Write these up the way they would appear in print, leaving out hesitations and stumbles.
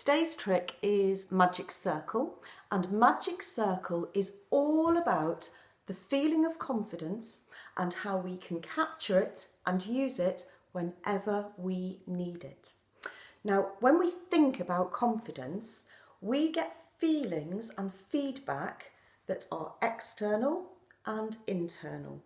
Today's trick is Magic Circle, and Magic Circle is all about the feeling of confidence and how we can capture it and use it whenever we need it. Now, when we think about confidence, we get feelings and feedback that are external and internal.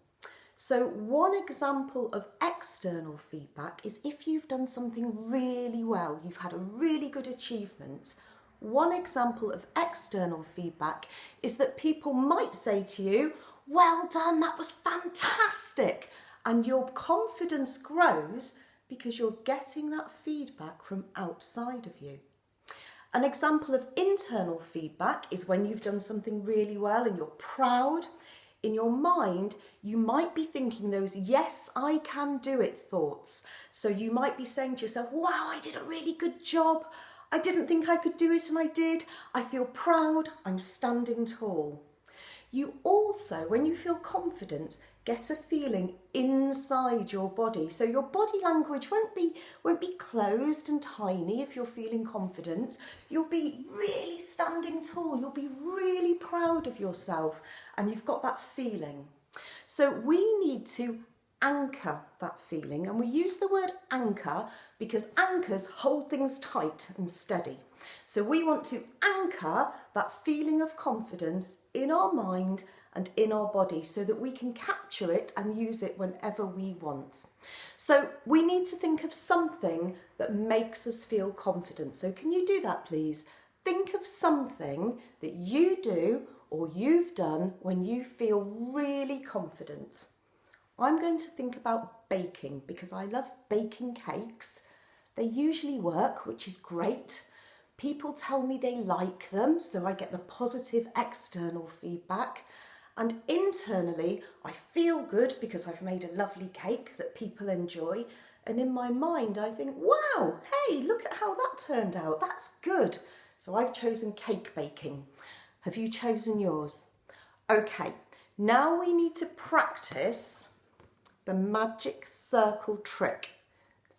So one example of external feedback is if you've done something really well, you've had a really good achievement. One example of external feedback is that people might say to you, "Well done, that was fantastic." And your confidence grows because you're getting that feedback from outside of you. An example of internal feedback is when you've done something really well and you're proud. In your mind, you might be thinking those "yes, I can do it" thoughts. So you might be saying to yourself, "Wow, I did a really good job. I didn't think I could do it and I did. I feel proud. I'm standing tall." You also, when you feel confident, get a feeling inside your body. So your body language won't be closed and tiny if you're feeling confident. You'll be really standing tall. You'll be really proud of yourself and you've got that feeling. So we need to anchor that feeling, and we use the word anchor because anchors hold things tight and steady. So we want to anchor that feeling of confidence in our mind and in our body so that we can capture it and use it whenever we want. So we need to think of something that makes us feel confident. So can you do that, please? Think of something that you do or you've done when you feel really confident. I'm going to think about baking because I love baking cakes. They usually work, which is great. People tell me they like them, so I get the positive external feedback. And internally, I feel good because I've made a lovely cake that people enjoy. And in my mind, I think, "Wow, hey, look at how that turned out. That's good." So I've chosen cake baking. Have you chosen yours? Okay, now we need to practice the magic circle trick.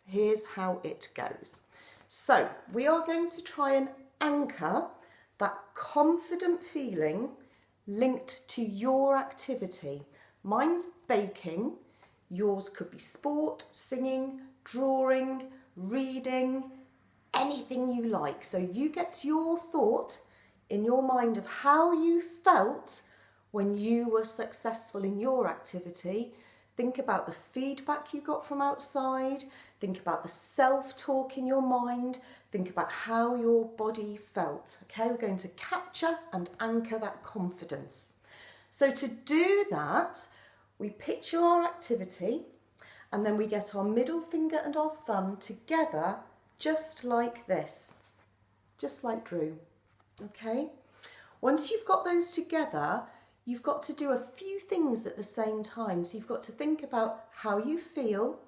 Here's how it goes. So we are going to try and anchor that confident feeling linked to your activity. Mine's baking, yours could be sport, singing, drawing, reading, anything you like. So you get your thought in your mind of how you felt when you were successful in your activity. Think about the feedback you got from outside. Think about the self-talk in your mind. Think about how your body felt. Okay, we're going to capture and anchor that confidence. So to do that, we picture our activity and then we get our middle finger and our thumb together just like this, just like Drew. Okay, once you've got those together, you've got to do a few things at the same time. So you've got to think about how you feel,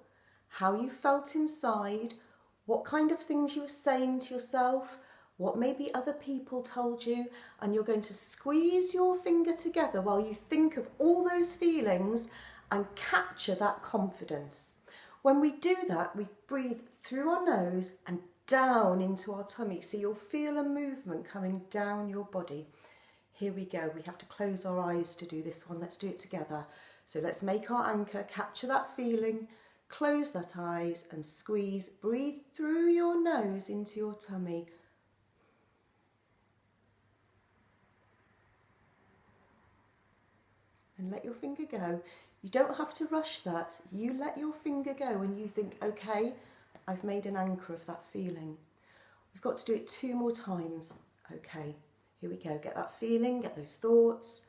how you felt inside, what kind of things you were saying to yourself, what maybe other people told you, and you're going to squeeze your finger together while you think of all those feelings and capture that confidence. When we do that, we breathe through our nose and down into our tummy. So you'll feel a movement coming down your body. Here we go. We have to close our eyes to do this one. Let's do it together. So let's make our anchor, capture that feeling, close that eyes and squeeze. Breathe through your nose into your tummy. And let your finger go. You don't have to rush that. You let your finger go when you think, okay, I've made an anchor of that feeling. We've got to do it 2 more times. Okay, here we go. Get that feeling, get those thoughts.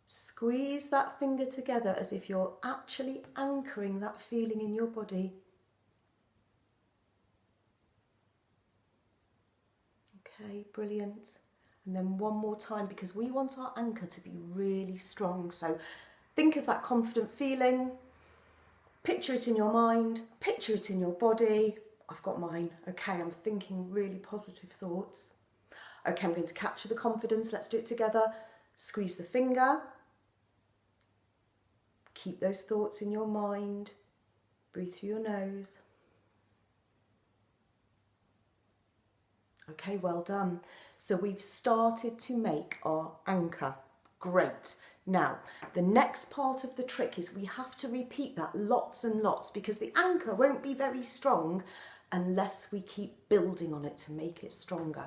Squeeze that finger together as if you're actually anchoring that feeling in your body. Okay, brilliant. And then one more time because we want our anchor to be really strong. So think of that confident feeling. Picture it in your mind, picture it in your body. I've got mine. Okay, I'm thinking really positive thoughts. Okay, I'm going to capture the confidence. Let's do it together. Squeeze the finger. Keep those thoughts in your mind. Breathe through your nose. Okay, well done. So we've started to make our anchor. Great. Now, the next part of the trick is we have to repeat that lots and lots, because the anchor won't be very strong unless we keep building on it to make it stronger.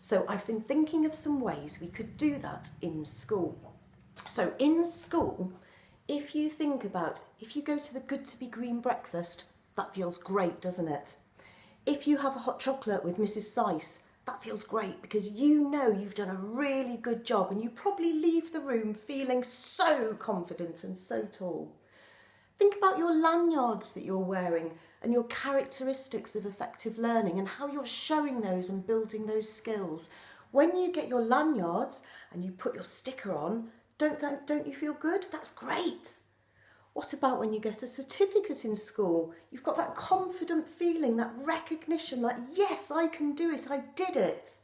So I've been thinking of some ways we could do that in school. So in school, if you think about, if you go to the Good to Be Green breakfast, that feels great, doesn't it? If you have a hot chocolate with Mrs. Syce, that feels great because you know you've done a really good job and you probably leave the room feeling so confident and so tall. Think about your lanyards that you're wearing and your characteristics of effective learning and how you're showing those and building those skills. When you get your lanyards and you put your sticker on, don't you feel good? That's great. What about when you get a certificate in school? You've got that confident feeling, that recognition, like, yes, I can do it, I did it.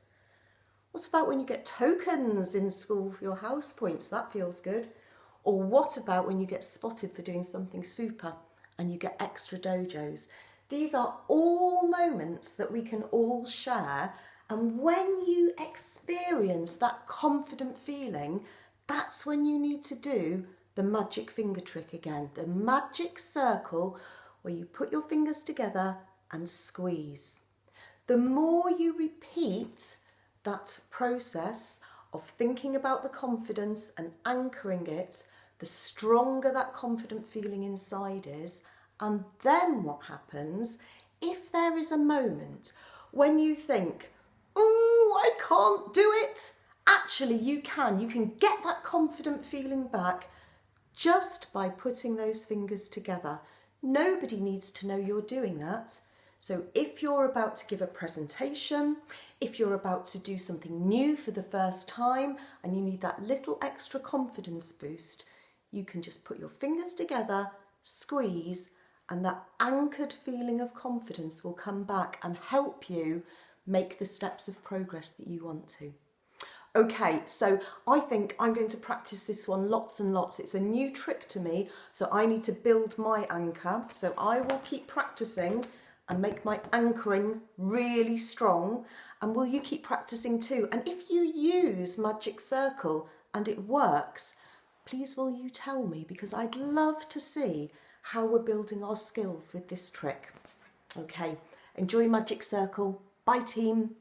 What about when you get tokens in school for your house points? That feels good. Or what about when you get spotted for doing something super and you get extra dojos? These are all moments that we can all share, and when you experience that confident feeling, that's when you need to do the magic finger trick again, the magic circle where you put your fingers together and squeeze. The more you repeat that process of thinking about the confidence and anchoring it, the stronger that confident feeling inside is. And then what happens, if there is a moment when you think, oh, I can't do it, actually you can get that confident feeling back just by putting those fingers together. Nobody needs to know you're doing that. So if you're about to give a presentation, if you're about to do something new for the first time and you need that little extra confidence boost, you can just put your fingers together, squeeze, and that anchored feeling of confidence will come back and help you make the steps of progress that you want to. Okay, so I think I'm going to practice this one lots and lots. It's a new trick to me, so I need to build my anchor. So I will keep practicing and make my anchoring really strong. And will you keep practicing too? And if you use Magic Circle and it works, please will you tell me, because I'd love to see how we're building our skills with this trick. Okay, enjoy Magic Circle. Bye team.